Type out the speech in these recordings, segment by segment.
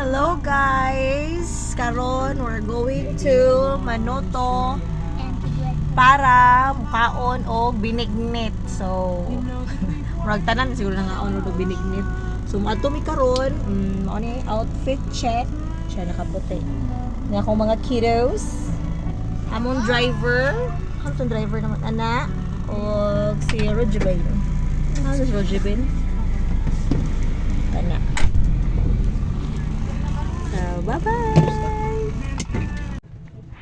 Hello guys! Karon we're going to Manoto para mukaon og binignit. So, murag tanan siguro na nga ono og binignit. So, moadto mi karon, mao ni outfit check. Siya nakaputi. Nga akong mga kiddos. Among driver, tong driver naman ana og si Rojibin. Ano si Rojibin? Ana. Bye-bye!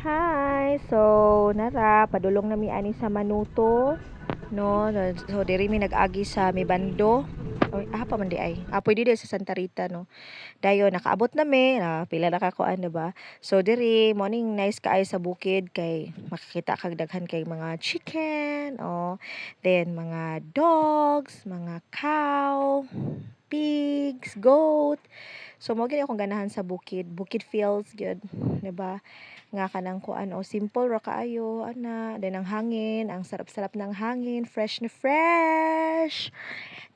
Hi! So, nara, padulong na mi ani sa Manuto. No, so diri mi nag-agi sa Mibando. Oy, pa man di ay. Pwede di sa Santa Rita, no. Dayon nakaabot na mi, pila na kakuan, diba? So diri morning nice kaay sa bukid kay makikita kag daghan kay mga chicken, then mga dogs, mga cow, pigs, goat. So mo gid akong ganahan sa bukid. Bukid feels good, 'di ba? Nga kanang kuan simple ra kaayo ana, then ang hangin, ang sarap-sarap ng hangin, fresh na fresh.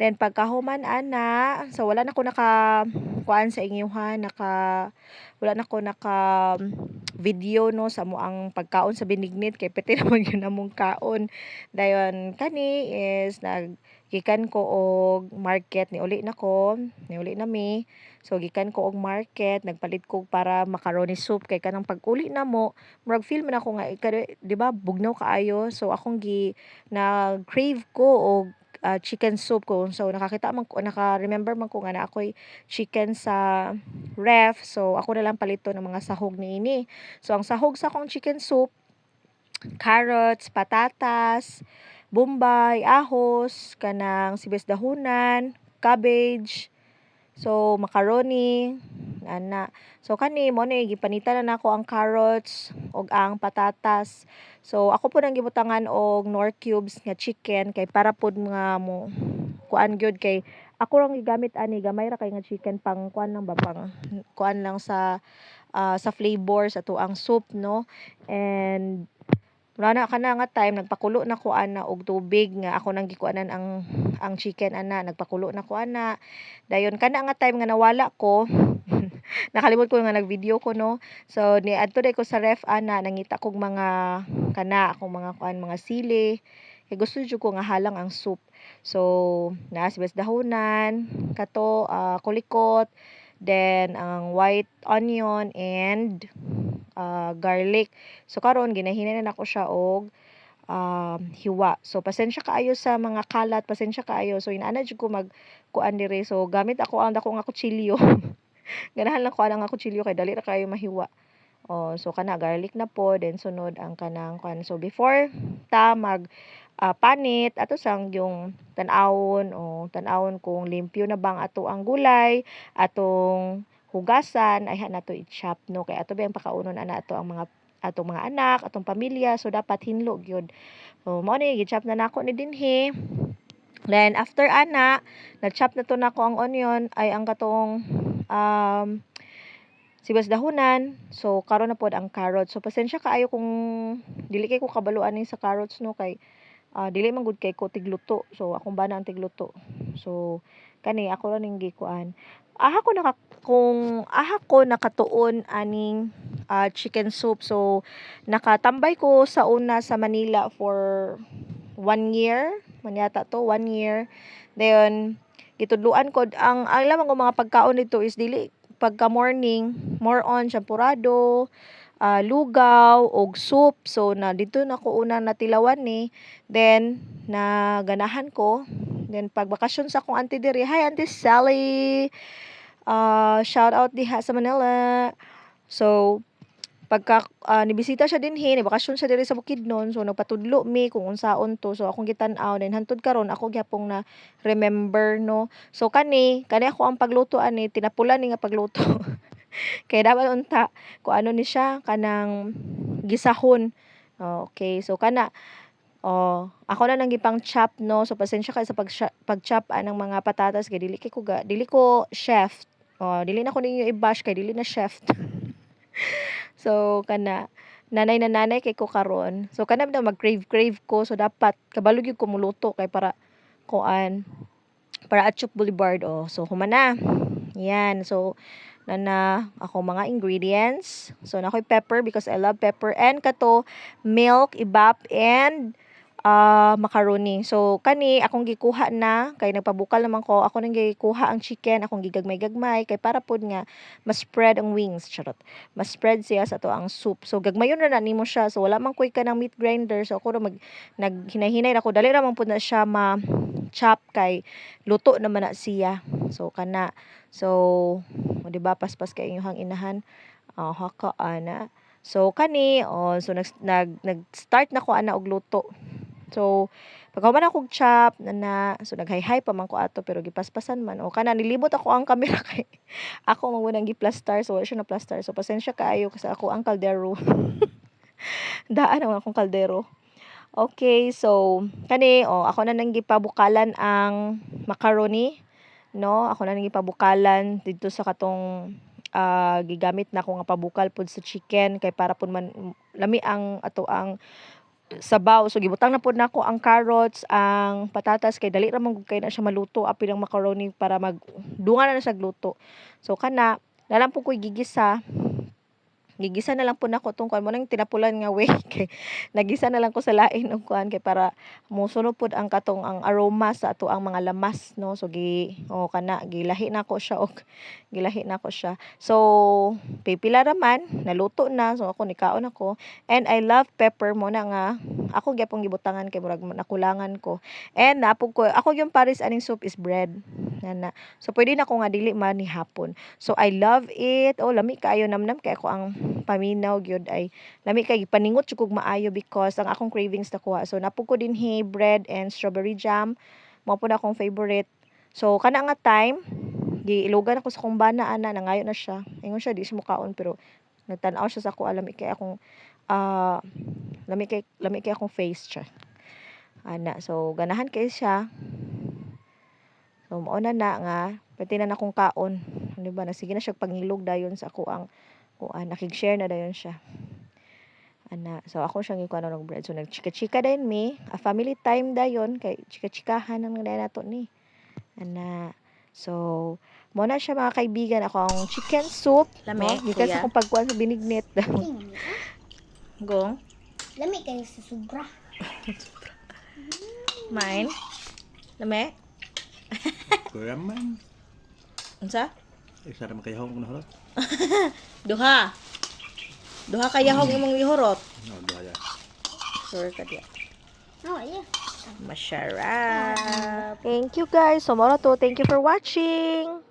Then pagkahuman ana, so wala na ko naka kuan sa inyuhan, wala na ko naka video no sa mo ang pagkaon sa binignit kay pwede naman yun among kaon. Dayon kani is gikan ko og market ni uli nami. So gikan ko og market, nagpalit ko para macaroni soup kay kanang pag-uli na mo, murag feel man ako nga 'di ba bugnaw kaayo. So akong na crave ko og chicken soup ko. So naka-remember man ko nga na ako'y chicken sa ref. So ako na lang palito ng mga sahog niini. So ang sahog sa akong chicken soup, carrots, patatas, bombay, ahos, kanang sibuyas dahunan, cabbage, so macaroni, ana. So kani mo ni gipanitan na nako ang carrots ug ang patatas. So ako po nang gibutangan og Knorr cubes nga chicken kay para pud nga mo kuan gyud kay ako lang gigamit ani gamay ra kay nga chicken pang kuan lang ba pang kuan lang sa flavor sa tuang soup, no. And wala na kana nga time nagpakulo na ko ana og tubig nga ako nang gikuanan ang chicken ana, nagpakulo na ko ana. Dayon kana nga time nga nawala ko nakalimot ko nga nag-video ko, no. So niadto day ko sa ref ana, nangita kog mga akong mga kuan mga sili. Kay gusto jud ko nga halang ang soup. So naa sibuyas dahonan, kulikot, then ang white onion and garlic. So karon ginahinan na nako siya og hiwa. So pasensya kaayo sa mga kalat, pasensya kaayo. So inaana jud ko kuan dire. So gamit ako ang dako nga kutsilyo. Ganahan lang ko ang kutsilyo kay dali ra kayo mahiwa. So kana garlic na po, then sunod ang kanang kuan. So before ta panit ato sang yung tan-awon kung limpyo na bang ato ang gulay, atong hugasan ay nato i-chop, no, kay ato bang pakaunon ana ato ang atong mga anak, atong pamilya, so dapat hinlo gyud. So mao ni gi-chop na nako ni dinhi. Then after ana, na-chop na to nako ang onion ay ang katong sibuyas dahunan. So karon na pod ang carrots. So pasensya kaayo kung dili kay ko kabaluan ni sa carrots, no, kay dili man gud kay ko tigluto. So akong bana ang tigluto. So kani ako ra ning gikuan. Kung ko nakatuon aning chicken soup. So nakatambay ko sa una sa Manila for 1 year. Manyata to 1 year. Then gitudluan ko ang alam ko mga pagkaon dito is dili pagka morning more on champurado, lugaw og soup. So na dito na ko una natilawan ni, then naganahan ko. Then pag bakasyon sa akong auntie diri, hi Auntie Sally, shout out diha sa Manila. So pagka nibisita siya dinhi, bakasyon siya diri sa Bukidnon, so nagpatudlo mi kung unsaon to. So akong gitan-aw, then hantud karon ako gyapong na remember, no. So kani ako ang pagluto ani tinapulan ni nga pagluto. Kay dapat unta ko ano ni siya kanang gisahon. Okay, so ako na nang gipang chop, no. So pasensya kay sa pag-chop anang mga patatas kay dili ko chef. Dili na ko ninyo i-bash kay dili na chef. So nanay kay ko karon. So kana na mag-crave ko, so dapat kabalo gyud ko muluto kay para Atchuk Boulevard. So humana. Yan. So na ako mga ingredients. So na ako'y pepper because I love pepper, and kato milk, ibap, and macaroni. So kani akong gikuha na kay nagpabukal naman ko. Ako nang gikuha ang chicken, akong gigagmay-gagmay kay para pod nga ma-spread ang wings, charot. Ma-spread siya sa to ang soup. So gagmayon na nimo siya. So wala man koy ka ng meat grinder. So ako na naghinay-hinay ako. Dali ra man pud na siya ma-chop kay luto naman na siya. So kana. So o di ba paspas kay inyong inahan. Haka ana. So kani so nag-start na ko ana og luto. So pagkahuman akong chop so naghay-hay pa man ko ato pero gipaspasan man o kana nilibot ako ang camera kay ako man nang gi-plaster, so wala siya na plaster. So pasensya kaayo kasi ako ang kaldero. Daan ang akong kaldero. Okay, so kani ako na nang gipabukalan ang macaroni, no? Ako na nang gipabukalan dito sa katong gigamit na ko nga pabukal pud sa chicken kay para pud man lami ang ato ang sabaw. So gibutang na pud nako ang carrots, ang patatas kay dali ra man gud kay na siya maluto apil ang macaroni para magdungan na siya luto. So kana nalang pud ko'y gigisa. Gigisa na lang po nako tong kuan mo nang tinapulan nga way kay nagisa na lang ko sa lain og kuan kay para mosunod pud ang katong ang aroma sa ato ang mga lamas, no? So kana gilahi na ko siya og gilahi na ko siya. So pipila ra man naluto na, so ako nikaon ako, and I love pepper mo na nga ako gyapon gibutangan kay murag nakulangan ko. And napog ko ako yung pares aning soup is bread nana. So pwede na ko nga dili man ni hapon. So I love it. Lami kaayo namnam kay ako ang paminaw gyud ay lami kay paningot jud kog maayo because ang akong cravings nakuha. So napug ko din bread and strawberry jam. Mao pud akong favorite. So kana nga time giilugan ako sa kong bana ana nangayo na siya. Ingon siya di siya mukaon pero nagtan-aw siya sa ako lami kay akong lami kay akong face siya. Ana, so ganahan kay siya. So mao na nga pati na akong kaon. Di ba? Sige na siya pangilog dayon sa ako ang nakig-share na dayon siya. Ana, so ako siyang ikuan ng bread. So nagchika-chika din mi, a family time dayon kay chika-chikahan ang dayon nato ni. Ana. So mo na siya mga kaibigan, ako ang chicken soup. Lami, no? Gikas kuya. akong pagkuan sa binignit. Gong. Lami kayo sa sobra. Mine. Lame. Kuya man. Unsa? Isa ra makayahong ko na halot. Duha. Duha kayahong imong ihurot. No, daya. Sure ka diya. Oh, yeah. Masarap. Thank you guys. So, mora to. Thank you for watching.